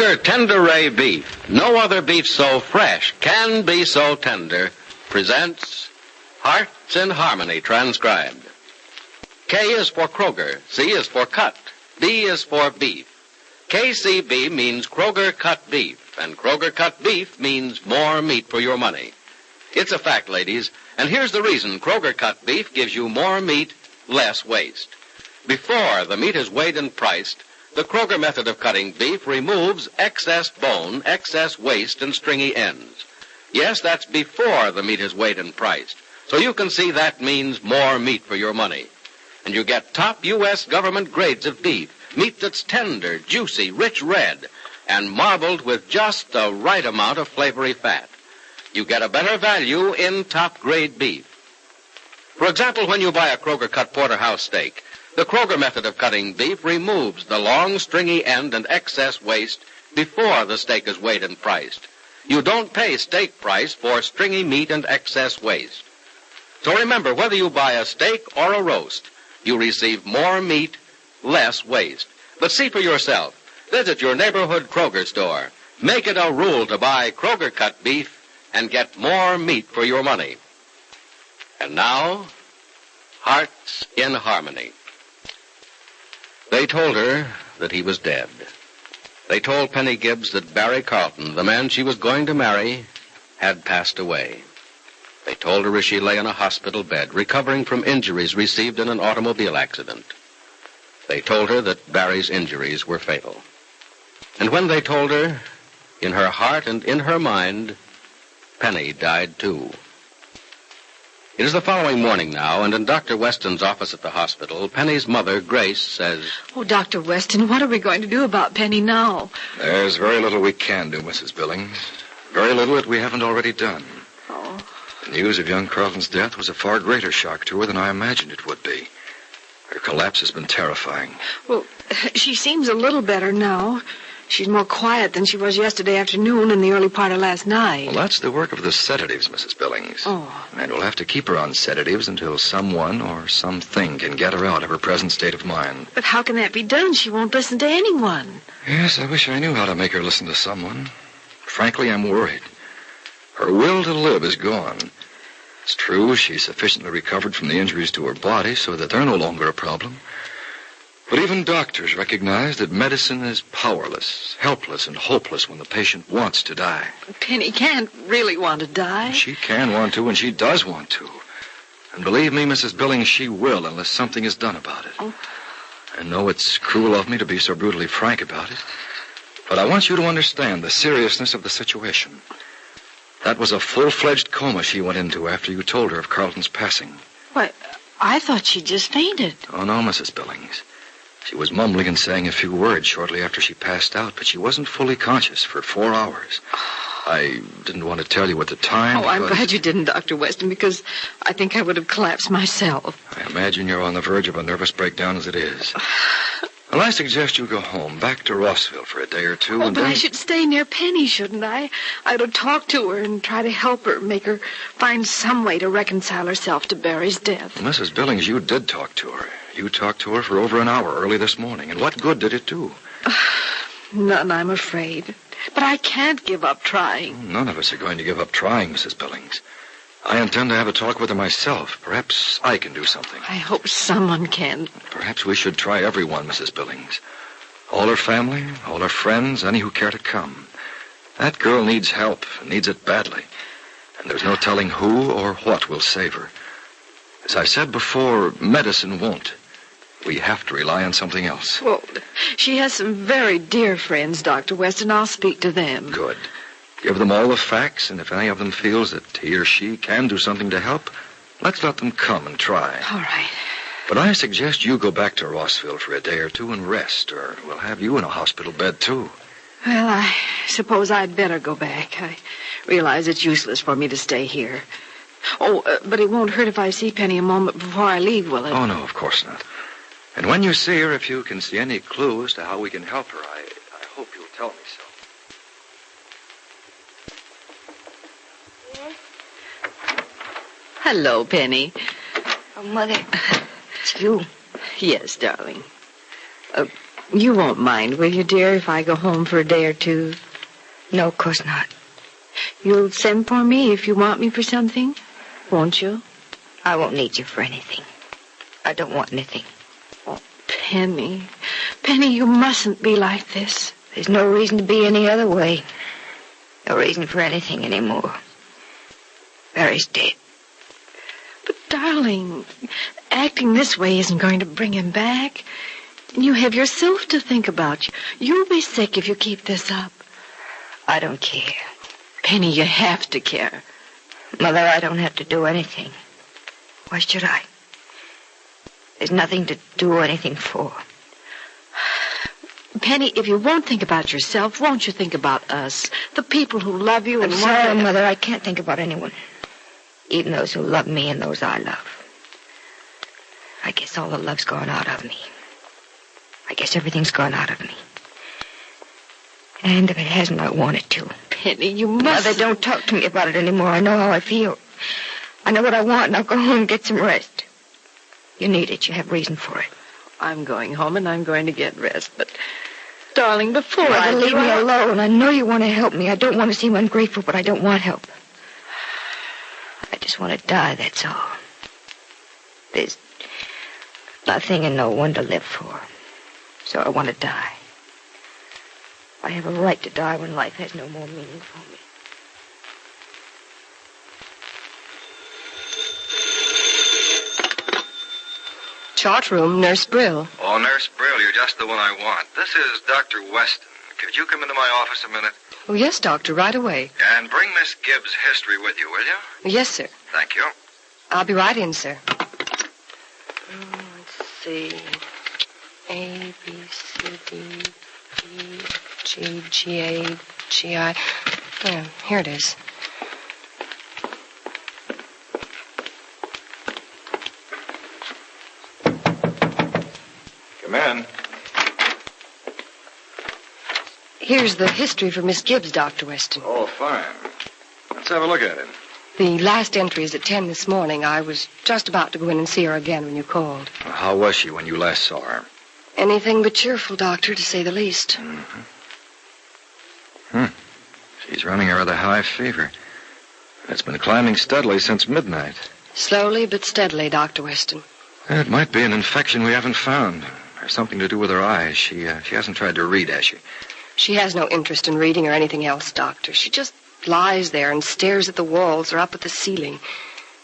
Kroger Tenderay Beef, no other beef so fresh can be so tender, presents Hearts in Harmony, transcribed. K is for Kroger, C is for cut, B is for beef. KCB means Kroger cut beef, and Kroger cut beef means more meat for your money. It's a fact, ladies, and here's the reason Kroger cut beef gives you more meat, less waste. Before the meat is weighed and priced, the Kroger method of cutting beef removes excess bone, excess waste, and stringy ends. Yes, that's before the meat is weighed and priced. So you can see that means more meat for your money. And you get top U.S. government grades of beef, meat that's tender, juicy, rich red, and marbled with just the right amount of flavory fat. You get a better value in top-grade beef. For example, when you buy a Kroger-cut porterhouse steak, the Kroger method of cutting beef removes the long, stringy end and excess waste before the steak is weighed and priced. You don't pay steak price for stringy meat and excess waste. So remember, whether you buy a steak or a roast, you receive more meat, less waste. But see for yourself. Visit your neighborhood Kroger store. Make it a rule to buy Kroger-cut beef and get more meat for your money. And now, Hearts in Harmony. They told her that he was dead. They told Penny Gibbs that Barry Carlton, the man she was going to marry, had passed away. They told her as she lay in a hospital bed, recovering from injuries received in an automobile accident. They told her that Barry's injuries were fatal. And when they told her, in her heart and in her mind, Penny died too. It is the following morning now, and in Dr. Weston's office at the hospital, Penny's mother, Grace, says, "Oh, Dr. Weston, what are we going to do about Penny now?" "There's very little we can do, Mrs. Billings. Very little that we haven't already done. Oh. The news of young Carlton's death was a far greater shock to her than I imagined it would be. Her collapse has been terrifying." Well, she seems a little better now. She's more quiet than she was yesterday afternoon and the early part of last night. Well, that's the work of the sedatives, Mrs. Billings. Oh. And we'll have to keep her on sedatives until someone or something can get her out of her present state of mind. But how can that be done? She won't listen to anyone. Yes, I wish I knew how to make her listen to someone. Frankly, I'm worried. Her will to live is gone. It's true, she's sufficiently recovered from the injuries to her body so that they're no longer a problem. But even doctors recognize that medicine is powerless, helpless, and hopeless when the patient wants to die. Penny can't really want to die. She can want to, and she does want to. And believe me, Mrs. Billings, she will unless something is done about it. Oh. I know it's cruel of me to be so brutally frank about it, but I want you to understand the seriousness of the situation. That was a full-fledged coma she went into after you told her of Carlton's passing. Why, I thought she just fainted. Oh, no, Mrs. Billings. She was mumbling and saying a few words shortly after she passed out, but she wasn't fully conscious for 4 hours. I didn't want to tell you at the time. Oh, I'm glad you didn't, Dr. Weston, because I think I would have collapsed myself. I imagine you're on the verge of a nervous breakdown as it is. Well, I suggest you go home, back to Rossville for a day or two. Oh, and but then... I should stay near Penny, shouldn't I? I ought to talk to her and try to help her, make her find some way to reconcile herself to Barry's death. Well, Mrs. Billings, you did talk to her. You talked to her for over an hour early this morning, and what good did it do? None, I'm afraid. But I can't give up trying. None of us are going to give up trying, Mrs. Billings. I intend to have a talk with her myself. Perhaps I can do something. I hope someone can. Perhaps we should try everyone, Mrs. Billings. All her family, all her friends, any who care to come. That girl needs help, needs it badly. And there's no telling who or what will save her. As I said before, medicine won't. We have to rely on something else. Well, she has some very dear friends, Dr. Weston. I'll speak to them. Good. Give them all the facts, and if any of them feels that he or she can do something to help, let's let them come and try. All right. But I suggest you go back to Rossville for a day or two and rest, or we'll have you in a hospital bed, too. Well, I suppose I'd better go back. I realize it's useless for me to stay here. Oh, but it won't hurt if I see Penny a moment before I leave, will it? Oh, no, of course not. And when you see her, if you can see any clue as to how we can help her, I hope you'll tell me so. Yes? Hello, Penny. Oh, Mother, it's you. Yes, darling. You won't mind, will you, dear, if I go home for a day or two? No, of course not. You'll send for me if you want me for something, won't you? I won't need you for anything. I don't want anything. Oh, Penny. Penny, you mustn't be like this. There's no reason to be any other way. No reason for anything anymore. Barry's dead. But, darling, acting this way isn't going to bring him back. You have yourself to think about. You'll be sick if you keep this up. I don't care. Penny, you have to care. Mother, I don't have to do anything. Why should I? There's nothing to do anything for. Penny, if you won't think about yourself, won't you think about us? The people who love you and I'm want sorry, to... Mother, I can't think about anyone. Even those who love me and those I love. I guess all the love's gone out of me. I guess everything's gone out of me. And if it hasn't, I want it to. Penny, you must... Mother, don't talk to me about it anymore. I know how I feel. I know what I want, and I'll go home and get some rest. You need it. You have reason for it. I'm going home, and I'm going to get rest. But, darling, before Mother, leave me alone. I know you want to help me. I don't want to seem ungrateful, but I don't want help. I just want to die, that's all. There's nothing and no one to live for. So I want to die. I have a right to die when life has no more meaning for me. Chart room, Nurse Brill. Oh, Nurse Brill, you're just the one I want. This is Dr. Weston. Could you come into my office a minute? Oh, yes, Doctor, right away. And bring Miss Gibbs' history with you, will you? Yes, sir. Thank you. I'll be right in, sir. Let's see. A, B, C, D, E, G, G, A, G, I. Yeah, here it is. Come in. Here's the history for Miss Gibbs, Dr. Weston. Oh, fine. Let's have a look at it. The last entry is at 10 this morning. I was just about to go in and see her again when you called. Well, how was she when you last saw her? Anything but cheerful, Doctor, to say the least. She's running a rather high fever. It's been climbing steadily since midnight. Slowly but steadily, Dr. Weston. It might be an infection we haven't found. Or something to do with her eyes. She hasn't tried to read, has she? She has no interest in reading or anything else, Doctor. She just lies there and stares at the walls or up at the ceiling.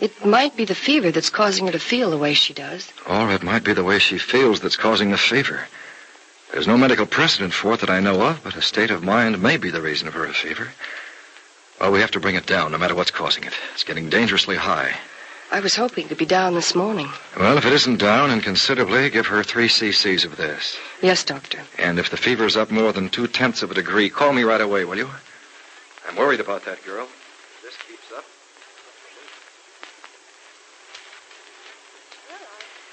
It might be the fever that's causing her to feel the way she does. Or it might be the way she feels that's causing the fever. There's no medical precedent for it that I know of, but a state of mind may be the reason for her fever. Well, we have to bring it down, no matter what's causing it. It's getting dangerously high. I was hoping to be down this morning. Well, if it isn't down inconsiderably, give her 3 cc's of this. Yes, Doctor. And if the fever's up more than 0.2 of a degree, call me right away, will you? I'm worried about that girl. If this keeps up.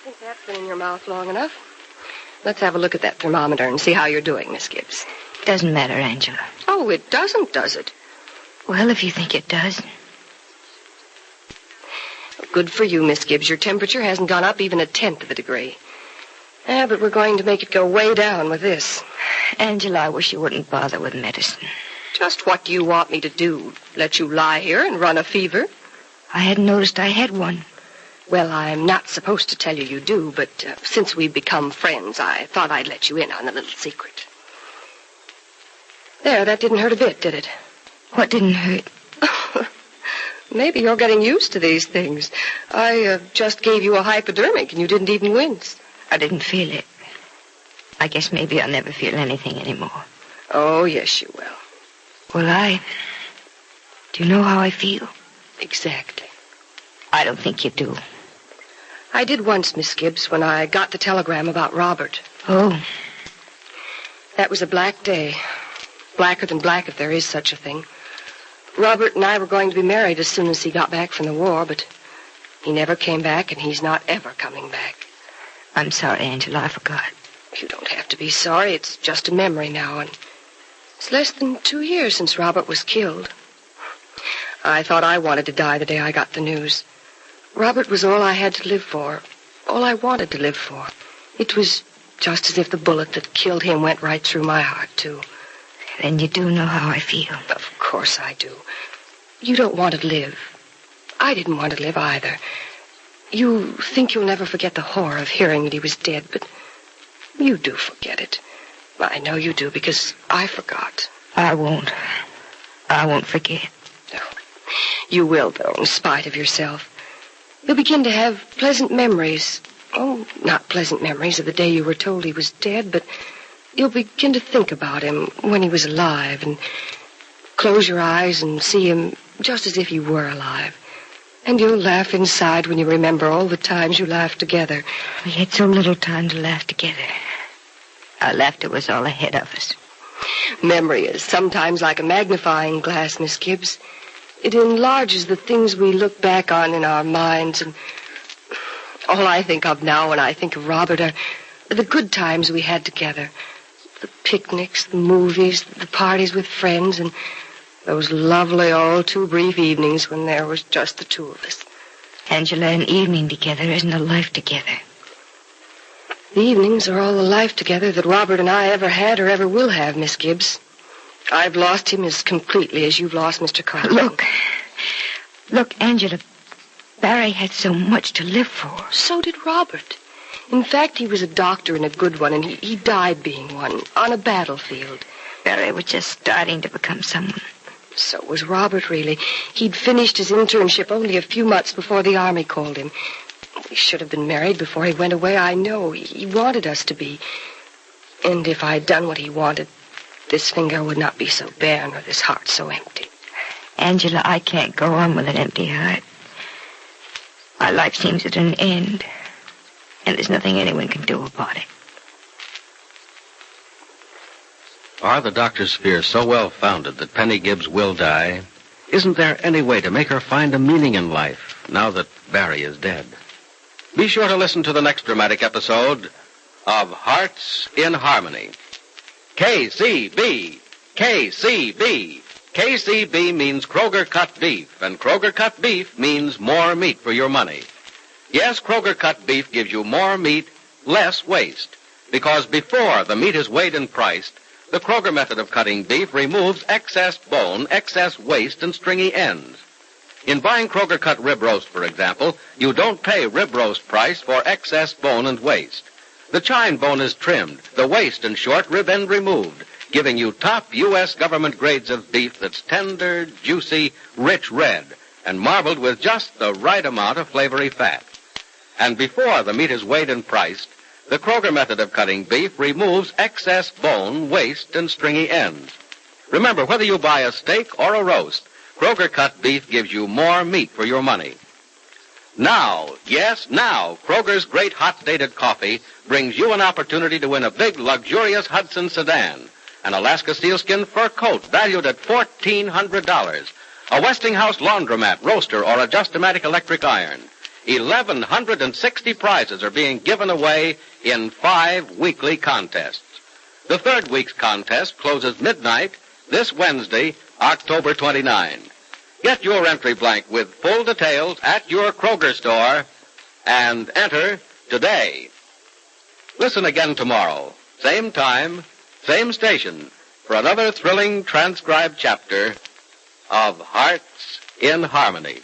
I think that's been in your mouth long enough. Let's have a look at that thermometer and see how you're doing, Miss Gibbs. Doesn't matter, Angela. Oh, it doesn't, does it? Well, if you think it does. Good for you, Miss Gibbs. Your temperature hasn't gone up even 1/10 of a degree. Yeah, but we're going to make it go way down with this. Angela, I wish you wouldn't bother with medicine. Just what do you want me to do? Let you lie here and run a fever? I hadn't noticed I had one. Well, I'm not supposed to tell you do, but since we've become friends, I thought I'd let you in on a little secret. There, that didn't hurt a bit, did it? What didn't hurt? Maybe you're getting used to these things. I just gave you a hypodermic and you didn't even wince. I didn't feel it. I guess maybe I'll never feel anything anymore. Oh, yes, you will. Will I? Do you know how I feel? Exactly. I don't think you do. I did once, Miss Gibbs, when I got the telegram about Robert. Oh. That was a black day. Blacker than black, if there is such a thing. Robert and I were going to be married as soon as he got back from the war, but he never came back, and he's not ever coming back. I'm sorry, Angela, I forgot. You don't have to be sorry. It's just a memory now, and it's less than 2 years since Robert was killed. I thought I wanted to die the day I got the news. Robert was all I had to live for, all I wanted to live for. It was just as if the bullet that killed him went right through my heart, too. Then you do know how I feel. Of course I do. You don't want to live. I didn't want to live either. You think you'll never forget the horror of hearing that he was dead, but you do forget it. I know you do, because I forgot. I won't. I won't forget. No. You will, though, in spite of yourself. You'll begin to have pleasant memories. Oh, not pleasant memories of the day you were told he was dead, but you'll begin to think about him when he was alive and close your eyes and see him just as if you were alive. And you'll laugh inside when you remember all the times you laughed together. We had so little time to laugh together. Our laughter was all ahead of us. Memory is sometimes like a magnifying glass, Miss Gibbs. It enlarges the things we look back on in our minds, and all I think of now when I think of Robert are the good times we had together. The picnics, the movies, the parties with friends, and those lovely, all too brief evenings when there was just the two of us. Angela, an evening together isn't a life together. The evenings are all the life together that Robert and I ever had or ever will have, Miss Gibbs. I've lost him as completely as you've lost Mr. Carlton. Look, Angela, Barry had so much to live for. So did Robert. In fact, he was a doctor and a good one, and he died being one on a battlefield. Barry was just starting to become someone. So was Robert, really. He'd finished his internship only a few months before the Army called him. We should have been married before he went away, I know. He wanted us to be. And if I'd done what he wanted, this finger would not be so bare nor this heart so empty. Angela, I can't go on with an empty heart. My life seems at an end, and there's nothing anyone can do about it. Are the doctor's fears so well-founded that Penny Gibbs will die? Isn't there any way to make her find a meaning in life now that Barry is dead? Be sure to listen to the next dramatic episode of Hearts in Harmony. KCB. KCB. KCB means Kroger cut beef, and Kroger cut beef means more meat for your money. Yes, Kroger cut beef gives you more meat, less waste, because before the meat is weighed and priced, the Kroger method of cutting beef removes excess bone, excess waste, and stringy ends. In buying Kroger cut rib roast, for example, you don't pay rib roast price for excess bone and waste. The chine bone is trimmed, the waist and short rib end removed, giving you top U.S. government grades of beef that's tender, juicy, rich red, and marbled with just the right amount of flavory fat. And before the meat is weighed and priced, the Kroger method of cutting beef removes excess bone, waste, and stringy ends. Remember, whether you buy a steak or a roast, Kroger cut beef gives you more meat for your money. Now, yes, now, Kroger's great hot dated coffee brings you an opportunity to win a big, luxurious Hudson sedan, an Alaska sealskin fur coat valued at $1,400, a Westinghouse laundromat, roaster, or a Just-O-Matic electric iron. 1,160 prizes are being given away in 5 weekly contests. The third week's contest closes midnight this Wednesday, October 29. Get your entry blank with full details at your Kroger store and enter today. Listen again tomorrow, same time, same station, for another thrilling transcribed chapter of Hearts in Harmony.